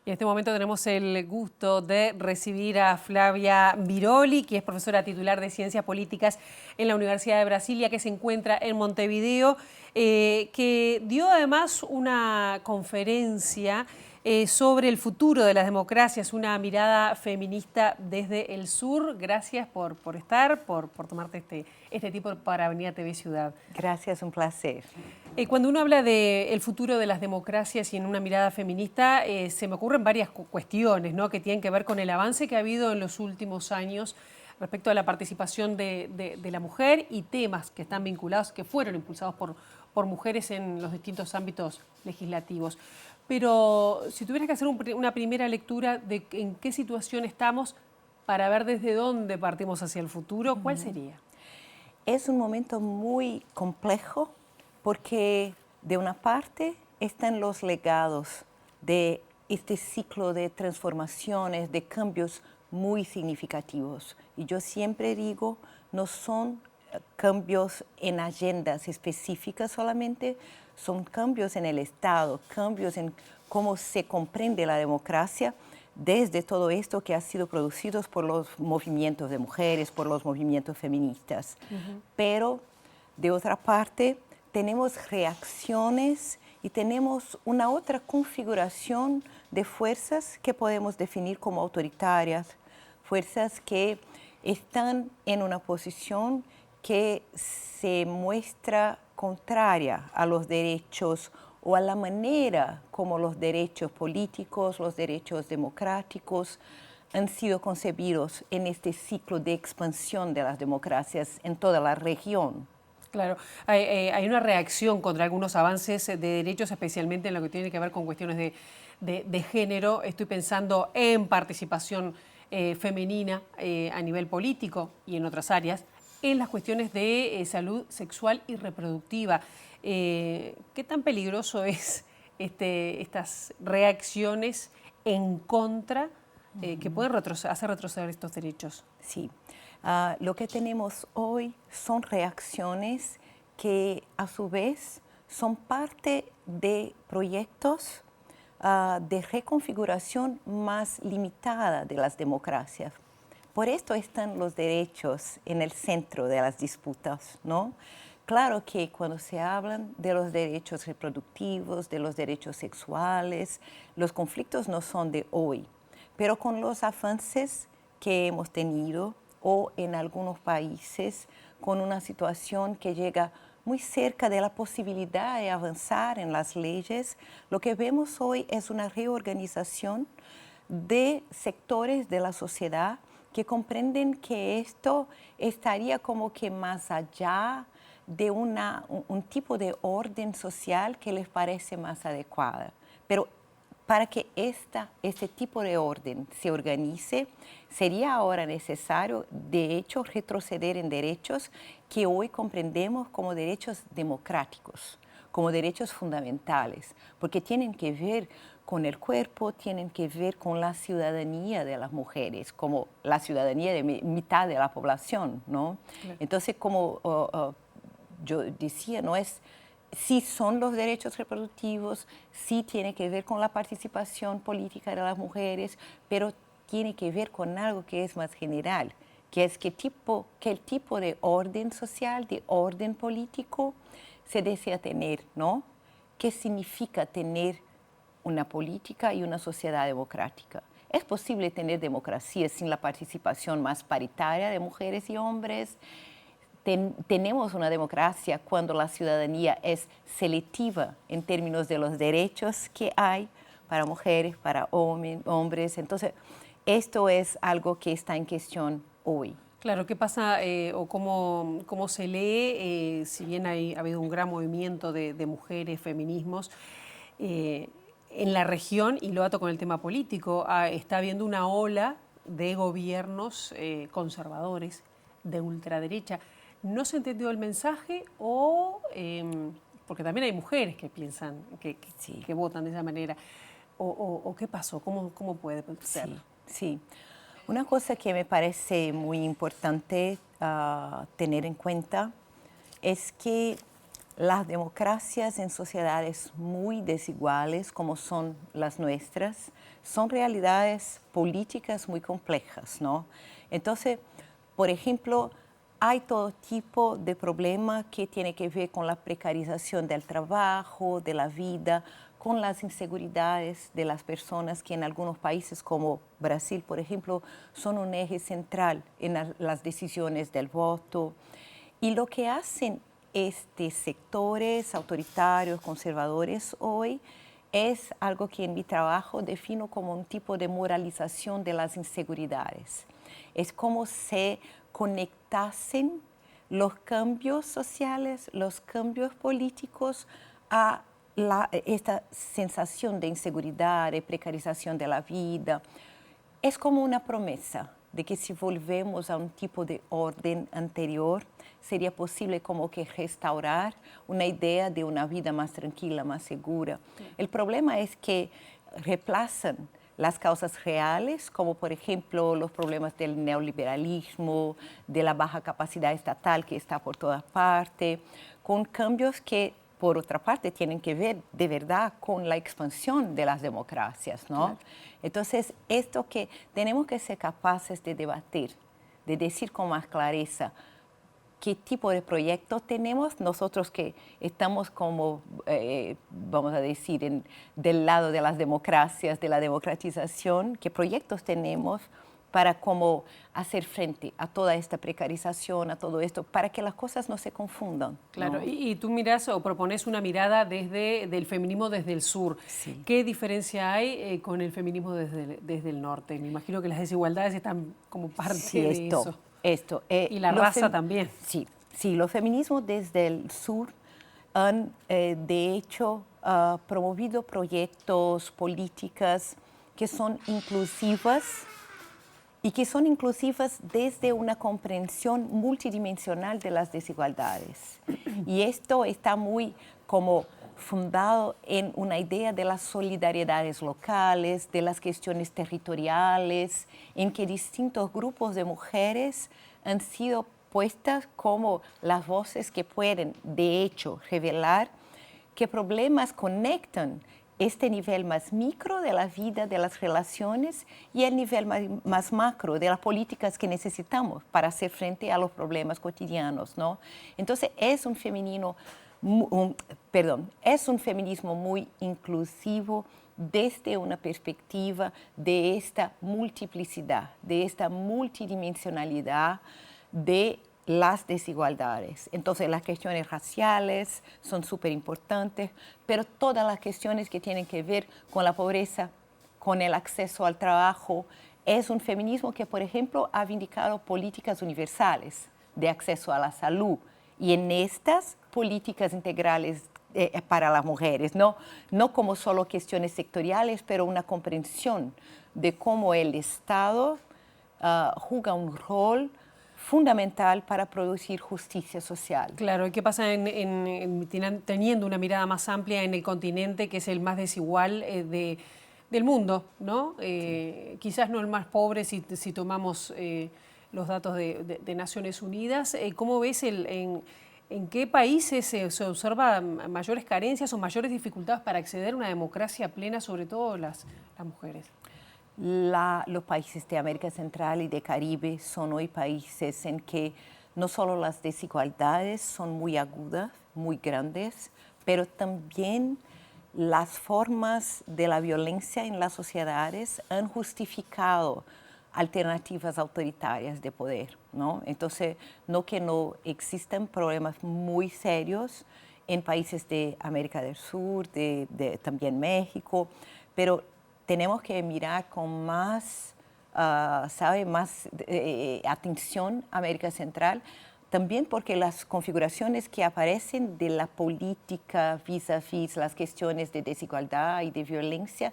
Y en este momento tenemos el gusto de recibir a Flavia Biroli, que es profesora titular de Ciencias Políticas en la Universidad de Brasilia, que se encuentra en Montevideo, que dio además una conferencia sobre el futuro de las democracias, una mirada feminista desde el sur. Gracias por estar, por tomarte este tiempo para venir a TV Ciudad. Gracias, un placer. Cuando uno habla del futuro de las democracias y en una mirada feminista, se me ocurren varias cuestiones, ¿no?, que tienen que ver con el avance que ha habido en los últimos años respecto a la participación de la mujer y temas que están vinculados, que fueron impulsados por mujeres en los distintos ámbitos legislativos. Pero si tuvieras que hacer una primera lectura de en qué situación estamos para ver desde dónde partimos hacia el futuro, ¿cuál sería? Es un momento muy complejo porque de una parte están los legados de este ciclo de transformaciones, de cambios muy significativos. Y yo siempre digo, no son cambios en agendas específicas solamente, son cambios en el Estado, cambios en cómo se comprende la democracia desde todo esto que ha sido producido por los movimientos de mujeres, por los movimientos feministas. Pero, de otra parte, tenemos reacciones y tenemos una otra configuración de fuerzas que podemos definir como autoritarias, fuerzas que están en una posición que se muestra contraria a los derechos o a la manera como los derechos políticos, los derechos democráticos han sido concebidos en este ciclo de expansión de las democracias en toda la región. Claro, hay una reacción contra algunos avances de derechos, especialmente en lo que tiene que ver con cuestiones de género. Estoy pensando en participación femenina a nivel político y en otras áreas, en las cuestiones de salud sexual y reproductiva. ¿Qué tan peligroso es estas reacciones en contra que pueden hacer retroceder estos derechos? Sí, lo que tenemos hoy son reacciones que a su vez son parte de proyectos de reconfiguración más limitada de las democracias. Por esto están los derechos en el centro de las disputas, ¿no? Claro que cuando se hablan de los derechos reproductivos, de los derechos sexuales, los conflictos no son de hoy, pero con los avances que hemos tenido o en algunos países con una situación que llega muy cerca de la posibilidad de avanzar en las leyes, lo que vemos hoy es una reorganización de sectores de la sociedad que comprenden que esto estaría como que más allá de un tipo de orden social que les parece más adecuada. Pero para que este tipo de orden se organice, sería ahora necesario, de hecho, retroceder en derechos que hoy comprendemos como derechos democráticos, como derechos fundamentales, porque tienen que ver con el cuerpo, tienen que ver con la ciudadanía de las mujeres, como la ciudadanía de mitad de la población, ¿no? Claro. Entonces, como yo decía, no es, sí son los derechos reproductivos, sí tiene que ver con la participación política de las mujeres, pero tiene que ver con algo que es más general, que es que el tipo de orden social, de orden político se desea tener, ¿no? ¿Qué significa tener una política y una sociedad democrática? ¿Es posible tener democracia sin la participación más paritaria de mujeres y hombres? Tenemos una democracia cuando la ciudadanía es selectiva en términos de los derechos que hay para mujeres, para hombres. Entonces, esto es algo que está en cuestión hoy. Claro, ¿qué pasa o cómo se lee, si bien ha habido un gran movimiento de mujeres, feminismos, en la región, y lo ato con el tema político, está habiendo una ola de gobiernos conservadores de ultraderecha? ¿No se entendió el mensaje o porque también hay mujeres que piensan, Sí. que votan de esa manera? ¿O qué pasó? ¿Cómo puede ser? Sí, sí. Una cosa que me parece muy importante tener en cuenta es que las democracias en sociedades muy desiguales como son las nuestras son realidades políticas muy complejas, ¿no? Entonces, por ejemplo, hay todo tipo de problema que tiene que ver con la precarización del trabajo, de la vida, con las inseguridades de las personas que en algunos países como Brasil, por ejemplo, son un eje central en las decisiones del voto. Y lo que hacen estos sectores autoritarios, conservadores hoy, es algo que en mi trabajo defino como un tipo de moralización de las inseguridades. Es como si conectasen los cambios sociales, los cambios políticos a esta sensación de inseguridad, de precarización de la vida. Es como una promesa de que si volvemos a un tipo de orden anterior, sería posible como que restaurar una idea de una vida más tranquila, más segura. El problema es que reemplazan las causas reales, como por ejemplo los problemas del neoliberalismo, de la baja capacidad estatal que está por todas partes, con cambios que por otra parte tienen que ver de verdad con la expansión de las democracias, ¿no? Claro. Entonces, esto que tenemos que ser capaces de debatir, de decir con más clareza qué tipo de proyectos tenemos nosotros que estamos como, vamos a decir, del lado de las democracias, de la democratización, qué proyectos tenemos para como hacer frente a toda esta precarización, a todo esto, para que las cosas no se confundan. Claro, ¿no? y tú mirás o propones una mirada del feminismo desde el sur. Sí. ¿Qué diferencia hay con el feminismo desde el norte? Me imagino que las desigualdades están como parte Sí, de eso. Y la raza también. Sí, sí, los feminismos desde el sur han, de hecho, promovido proyectos, políticas que son inclusivas y que son inclusivas desde una comprensión multidimensional de las desigualdades. Y esto está muy como fundado en una idea de las solidaridades locales, de las cuestiones territoriales, en que distintos grupos de mujeres han sido puestas como las voces que pueden, de hecho, revelar qué problemas conectan este nivel más micro de la vida, de las relaciones, y el nivel más macro de las políticas que necesitamos para hacer frente a los problemas cotidianos, ¿no? Entonces, es un feminismo muy inclusivo desde una perspectiva de esta multiplicidad, de esta multidimensionalidad de las desigualdades. Entonces, las cuestiones raciales son súper importantes, pero todas las cuestiones que tienen que ver con la pobreza, con el acceso al trabajo, es un feminismo que, por ejemplo, ha vindicado políticas universales de acceso a la salud. Y en estas políticas integrales para las mujeres, no como solo cuestiones sectoriales, pero una comprensión de cómo el Estado juega un rol fundamental para producir justicia social. Claro, ¿y qué pasa teniendo una mirada más amplia en el continente, que es el más desigual del mundo, ¿no? Quizás no el más pobre si tomamos los datos de Naciones Unidas. ¿Cómo ves en qué países se observan mayores carencias o mayores dificultades para acceder a una democracia plena, sobre todo las mujeres? Los países de América Central y de Caribe son hoy países en que no solo las desigualdades son muy agudas, muy grandes, pero también las formas de la violencia en las sociedades han justificado alternativas autoritarias de poder, ¿no? Entonces, no que no existan problemas muy serios en países de América del Sur, también México, pero tenemos que mirar con más, más atención a América Central, también porque las configuraciones que aparecen de la política vis-a-vis las cuestiones de desigualdad y de violencia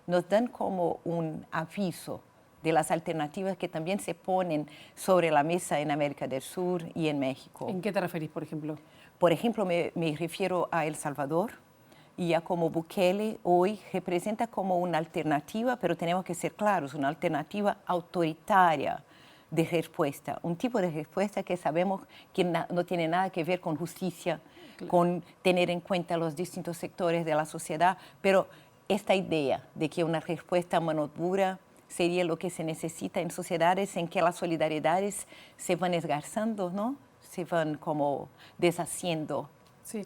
nos dan como un aviso de las alternativas que también se ponen sobre la mesa en América del Sur y en México. ¿En qué te referís, por ejemplo? Por ejemplo, me refiero a El Salvador, y ya como Bukele hoy representa como una alternativa, pero tenemos que ser claros, una alternativa autoritaria de respuesta, un tipo de respuesta que sabemos que no tiene nada que ver con justicia, claro, con tener en cuenta los distintos sectores de la sociedad, pero esta idea de que una respuesta a mano dura sería lo que se necesita en sociedades en que las solidaridades se van esgarzando, ¿no? Se van como deshaciendo. Sí.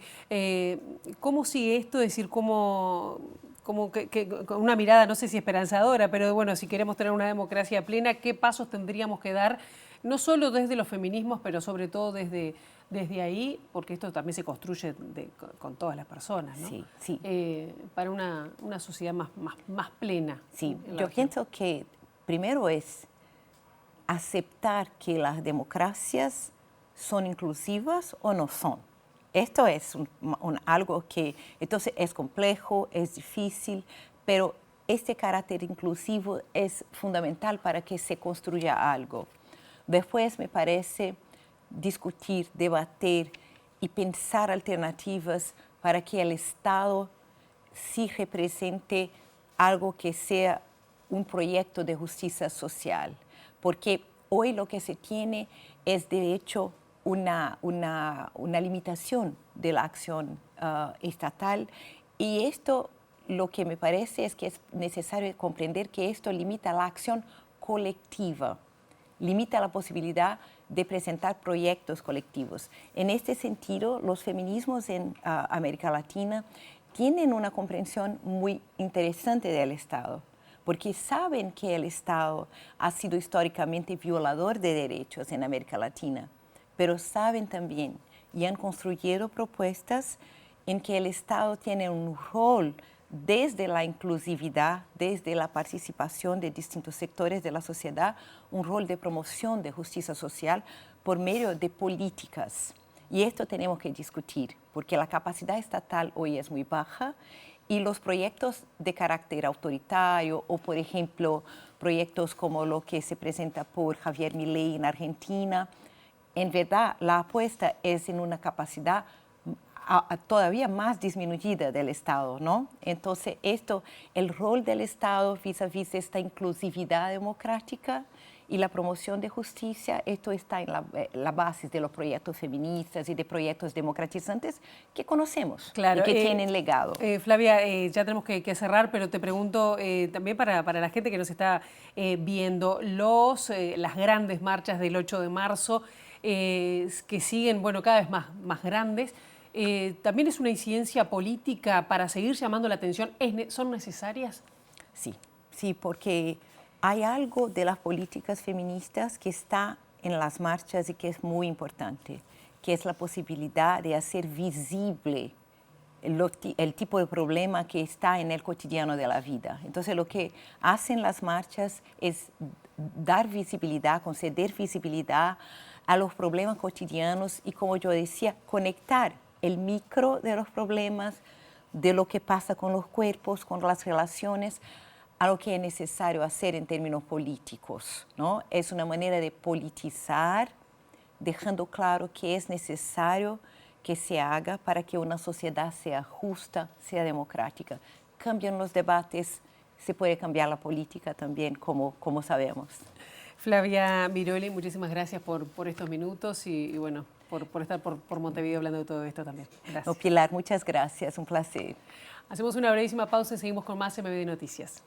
¿Cómo sigue esto? Es decir, ¿cómo con una mirada, no sé si esperanzadora, pero bueno, si queremos tener una democracia plena, ¿qué pasos tendríamos que dar? No solo desde los feminismos, pero sobre todo desde ahí, porque esto también se construye con todas las personas, ¿no? Sí, sí. Para una sociedad más plena. Sí, yo pienso que primero es aceptar que las democracias son inclusivas o no son. Esto es algo que entonces es complejo, es difícil, pero este carácter inclusivo es fundamental para que se construya algo. Después me parece discutir, debater y pensar alternativas para que el Estado sí represente algo que sea un proyecto de justicia social, porque hoy lo que se tiene es de hecho una limitación de la acción estatal, y esto lo que me parece es que es necesario comprender que esto limita la acción colectiva, limita la posibilidad de presentar proyectos colectivos. En este sentido, los feminismos en América Latina tienen una comprensión muy interesante del Estado, porque saben que el Estado ha sido históricamente violador de derechos en América Latina, pero saben también y han construido propuestas en que el Estado tiene un rol desde la inclusividad, desde la participación de distintos sectores de la sociedad, un rol de promoción de justicia social por medio de políticas. Y esto tenemos que discutir, porque la capacidad estatal hoy es muy baja y los proyectos de carácter autoritario o, por ejemplo, proyectos como lo que se presenta por Javier Milei en Argentina, en verdad la apuesta es en una capacidad todavía más disminuida del Estado, ¿no? Entonces, el rol del Estado vis-a-vis esta inclusividad democrática y la promoción de justicia, esto está en la base de los proyectos feministas y de proyectos democratizantes que conocemos, claro, y que tienen legado. Flavia, ya tenemos que cerrar, pero te pregunto también para la gente que nos está viendo, las grandes marchas del 8 de marzo, que siguen, bueno, cada vez más grandes, ¿también es una incidencia política para seguir llamando la atención? ¿Son necesarias? Sí, sí, porque hay algo de las políticas feministas que está en las marchas y que es muy importante, que es la posibilidad de hacer visible el tipo de problema que está en el cotidiano de la vida. Entonces, lo que hacen las marchas es dar visibilidad, conceder visibilidad a los problemas cotidianos y, como yo decía, conectar el micro de los problemas, de lo que pasa con los cuerpos, con las relaciones, a lo que es necesario hacer en términos políticos, ¿no? Es una manera de politizar, dejando claro que es necesario que se haga para que una sociedad sea justa, sea democrática. Cambian los debates, se puede cambiar la política también, como sabemos. Flavia Biroli, muchísimas gracias por estos minutos y bueno, por estar por Montevideo hablando de todo esto también. Gracias. No, Pilar, muchas gracias, un placer. Hacemos una brevísima pausa y seguimos con más MBD Noticias.